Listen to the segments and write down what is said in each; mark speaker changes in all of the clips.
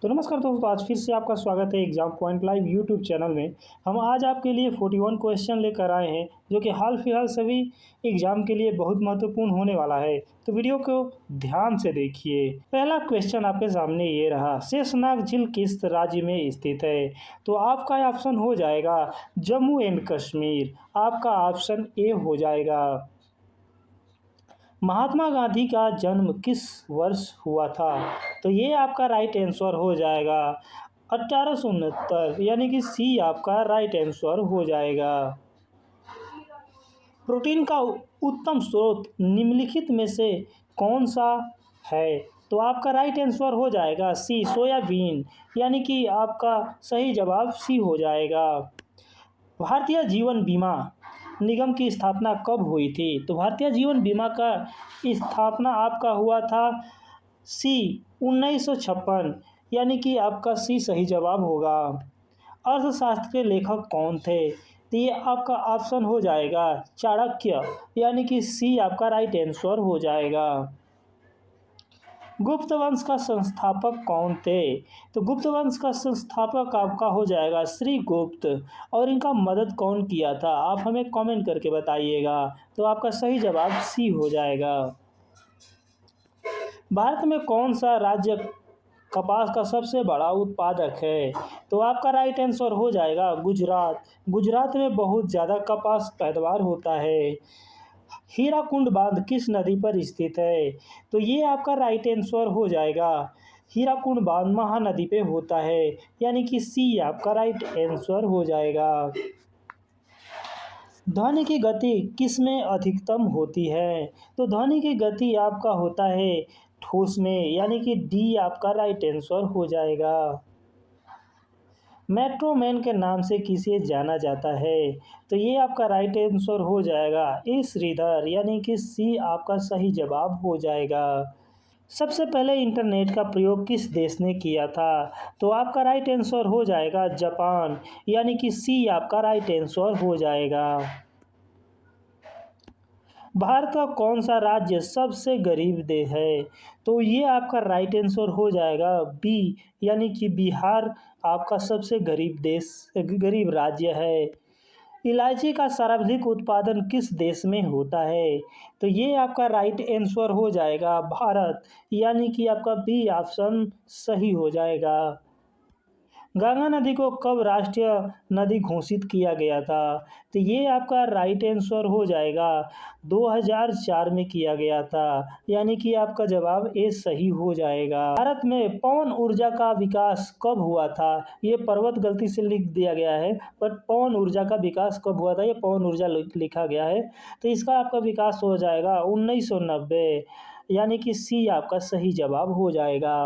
Speaker 1: तो नमस्कार दोस्तों, आज फिर से आपका स्वागत है exam point live YouTube channel में। हम आज आपके लिए 41 क्वेश्चन लेकर आए हैं, जो कि हाल फिलहाल सभी एग्जाम के लिए बहुत महत्वपूर्ण होने वाला है। तो वीडियो को ध्यान से देखिए। पहला क्वेश्चन आपके सामने ये रहा, शेषनाग झील किस राज्य में स्थित है? तो आपका ऑप्शन हो जाएगा जम्मू एंड कश्मीर। आपका ऑप्शन ए हो जाएगा। महात्मा गांधी का जन्म किस वर्ष हुआ था? तो ये आपका राइट आंसर हो जाएगा 1869, यानी कि सी आपका राइट आंसर हो जाएगा। प्रोटीन का उत्तम स्रोत निम्नलिखित में से कौन सा है? तो आपका राइट आंसर हो जाएगा सी सोयाबीन, यानी कि आपका सही जवाब सी हो जाएगा। भारतीय जीवन बीमा निगम की स्थापना कब हुई थी? तो भारतीय जीवन बीमा का स्थापना आपका हुआ था सी 1956, यानी कि आपका सी सही जवाब होगा। अर्थशास्त्र के लेखक कौन थे? तो ये आपका ऑप्शन हो जाएगा चाणक्य, यानी कि सी आपका राइट आंसर हो जाएगा। गुप्त वंश का संस्थापक कौन थे? तो गुप्त वंश का संस्थापक आपका हो जाएगा श्री गुप्त। और इनका मदद कौन किया था? आप हमें कमेंट करके बताइएगा। तो आपका सही जवाब सी हो जाएगा। भारत में कौन सा राज्य कपास का सबसे बड़ा उत्पादक है? तो आपका राइट आंसर हो जाएगा गुजरात। गुजरात में बहुत ज़्यादा कपास पैदावार होता है। हीराकुंड बांध किस नदी पर स्थित है? तो ये आपका राइट आंसर हो जाएगा। हीराकुंड बांध महानदी पे होता है, यानी कि सी आपका राइट आंसर हो जाएगा। ध्वनि की गति किस में अधिकतम होती है? तो ध्वनि की गति आपका होता है ठोस में, यानी कि डी आपका राइट आंसर हो जाएगा। मेट्रो मैन के नाम से किसे जाना जाता है? तो ये आपका राइट आंसर हो जाएगा ए श्रीधर, यानी कि सी आपका सही जवाब हो जाएगा। सबसे पहले इंटरनेट का प्रयोग किस देश ने किया था? तो आपका राइट आंसर हो जाएगा जापान, यानी कि सी आपका राइट आंसर हो जाएगा। भारत का कौन सा राज्य सबसे गरीब देश है? तो ये आपका राइट आंसर हो जाएगा बी, यानी कि बिहार आपका सबसे गरीब राज्य है। इलायची का सर्वाधिक उत्पादन किस देश में होता है? तो ये आपका राइट आंसर हो जाएगा भारत, यानी कि आपका बी ऑप्शन सही हो जाएगा। गंगा नदी को कब राष्ट्रीय नदी घोषित किया गया था? तो ये आपका राइट आंसर हो जाएगा 2004 में किया गया था, यानी कि आपका जवाब ए सही हो जाएगा। भारत में पवन ऊर्जा का विकास कब हुआ था? ये पर्वत गलती से लिख दिया गया है, बट पवन ऊर्जा का विकास कब हुआ था? ये पवन ऊर्जा लिखा गया है। तो इसका आपका विकास हो जाएगा 1990, यानी कि सी आपका सही जवाब हो जाएगा।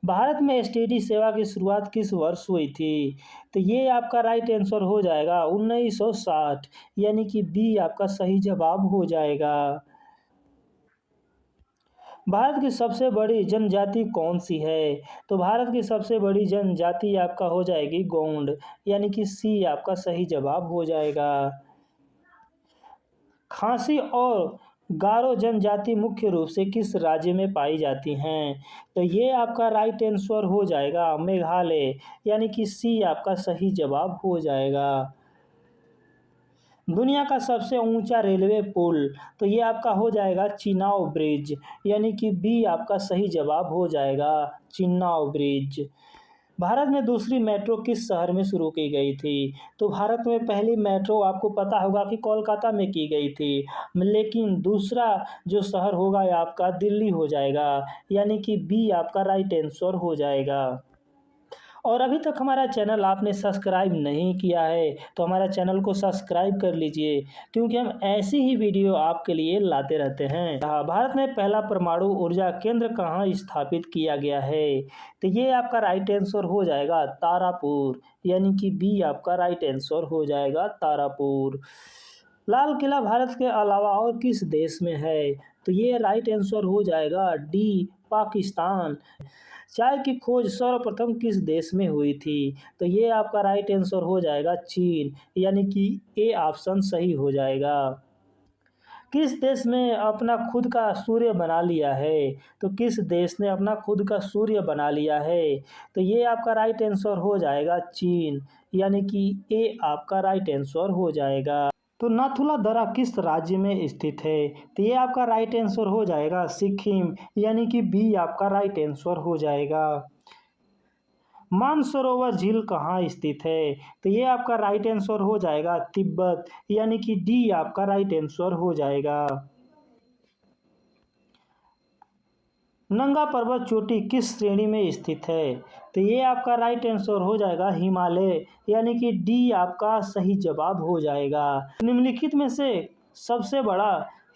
Speaker 1: भारत में एसटीडी सेवा की शुरुआत किस वर्ष हुई थी? तो ये आपका राइट आंसर हो जाएगा 1960, यानी कि बी आपका सही जवाब हो जाएगा। भारत की सबसे बड़ी जनजाति कौन सी है? तो भारत की सबसे बड़ी जनजाति आपका हो जाएगी गोंड, यानी कि सी आपका सही जवाब हो जाएगा। खासी और गारो जनजाति मुख्य रूप से किस राज्य में पाई जाती हैं? तो ये आपका राइट आंसर हो जाएगा मेघालय, यानी कि सी आपका सही जवाब हो जाएगा। दुनिया का सबसे ऊंचा रेलवे पुल, तो ये आपका हो जाएगा चिनाव ब्रिज, यानी कि बी आपका सही जवाब हो जाएगा चिनाव ब्रिज। भारत में दूसरी मेट्रो किस शहर में शुरू की गई थी? तो भारत में पहली मेट्रो आपको पता होगा कि कोलकाता में की गई थी, लेकिन दूसरा जो शहर होगा आपका दिल्ली हो जाएगा, यानी कि बी आपका राइट आंसर हो जाएगा। और अभी तक हमारा चैनल आपने सब्सक्राइब नहीं किया है तो हमारा चैनल को सब्सक्राइब कर लीजिए, क्योंकि हम ऐसी ही वीडियो आपके लिए लाते रहते हैं। भारत में पहला परमाणु ऊर्जा केंद्र कहाँ स्थापित किया गया है? तो ये आपका राइट आंसर हो जाएगा तारापुर, यानी कि बी आपका राइट आंसर हो जाएगा तारापुर। लाल किला भारत के अलावा और किस देश में है? तो ये राइट आंसर हो जाएगा डी पाकिस्तान। चाय की खोज सर्वप्रथम किस देश में हुई थी? तो ये आपका राइट आंसर हो जाएगा चीन, यानी कि ए ऑप्शन सही हो जाएगा। किस देश में अपना खुद का सूर्य बना लिया है? तो किस देश ने अपना खुद का सूर्य बना लिया है? तो ये आपका राइट आंसर हो जाएगा चीन, यानी कि ए आपका राइट आंसर हो जाएगा। तो नाथुला दर्रा किस राज्य में स्थित है? तो ये आपका राइट आंसर हो जाएगा सिक्किम, यानी कि बी आपका राइट आंसर हो जाएगा। मानसरोवर झील कहाँ स्थित है? तो ये आपका राइट आंसर हो जाएगा तिब्बत, यानी कि डी आपका राइट आंसर हो जाएगा। नंगा पर्वत चोटी किस श्रेणी में स्थित है? तो ये आपका राइट आंसर हो जाएगा हिमालय, यानी कि डी आपका सही जवाब हो जाएगा। निम्नलिखित में से सबसे बड़ा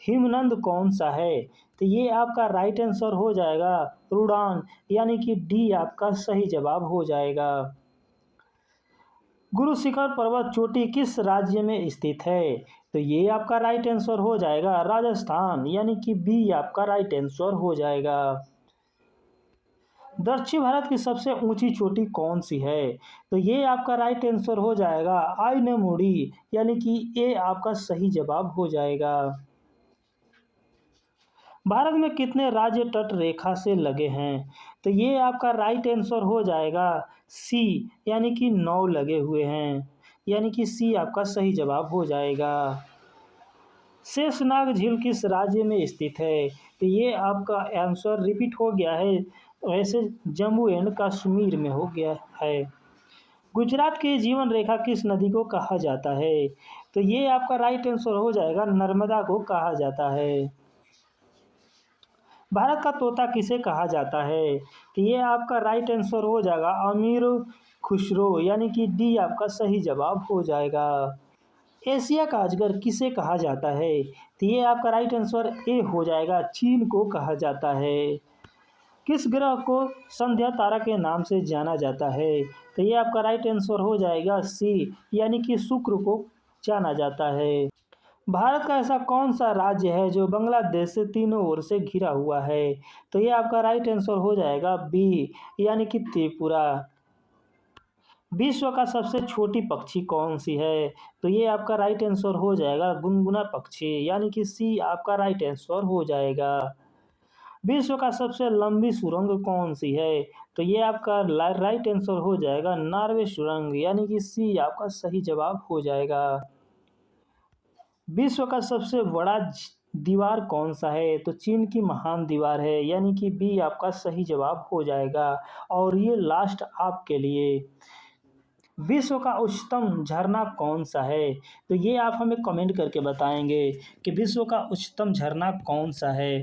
Speaker 1: हिमनद कौन सा है? तो ये आपका राइट आंसर हो जाएगा रुडान, यानी कि डी आपका सही जवाब हो जाएगा। गुरु शिखर पर्वत चोटी किस राज्य में स्थित है? तो ये आपका राइट आंसर हो जाएगा राजस्थान, यानी कि बी आपका राइट आंसर हो जाएगा। दक्षिण भारत की सबसे ऊंची चोटी कौन सी है? तो ये आपका राइट आंसर हो जाएगा आयनमुड़ी, यानी कि ए आपका सही जवाब हो जाएगा। भारत में कितने राज्य तट रेखा से लगे हैं? तो ये आपका राइट आंसर हो जाएगा सी, यानी कि 9 लगे हुए हैं, यानी कि सी आपका सही जवाब हो जाएगा। शेषनाग झील किस राज्य में स्थित है? तो ये आपका आंसर रिपीट हो गया है, वैसे जम्मू एंड कश्मीर में हो गया है। गुजरात की जीवन रेखा किस नदी को कहा जाता है? तो ये आपका राइट आंसर हो जाएगा नर्मदा को कहा जाता है। भारत का तोता किसे कहा जाता है? तो ये आपका राइट आंसर हो जाएगा अमीर खुसरो, यानी कि डी आपका सही जवाब हो जाएगा। एशिया का अजगर किसे कहा जाता है? तो ये आपका राइट आंसर ए हो जाएगा चीन को कहा जाता है। किस ग्रह को संध्या तारा के नाम से जाना जाता है? तो ये आपका राइट आंसर हो जाएगा सी, यानी कि शुक्र को जाना जाता है। भारत का ऐसा कौन सा राज्य है जो बांग्लादेश से तीनों ओर से घिरा हुआ है? तो ये आपका राइट आंसर हो जाएगा बी, यानी कि त्रिपुरा। विश्व का सबसे छोटी पक्षी कौन सी है? तो ये आपका राइट आंसर हो जाएगा गुनगुना पक्षी, यानी कि सी आपका राइट आंसर हो जाएगा। विश्व का सबसे लंबी सुरंग कौन सी है? तो ये आपका राइट आंसर हो जाएगा नॉर्वे सुरंग, यानी कि सी आपका सही जवाब हो जाएगा। विश्व का सबसे बड़ा दीवार कौन सा है? तो चीन की महान दीवार है, यानी कि बी आपका सही जवाब हो जाएगा। और ये लास्ट आपके लिए, विश्व का उच्चतम झरना कौन सा है? तो ये आप हमें कमेंट करके बताएंगे कि विश्व का उच्चतम झरना कौन सा है।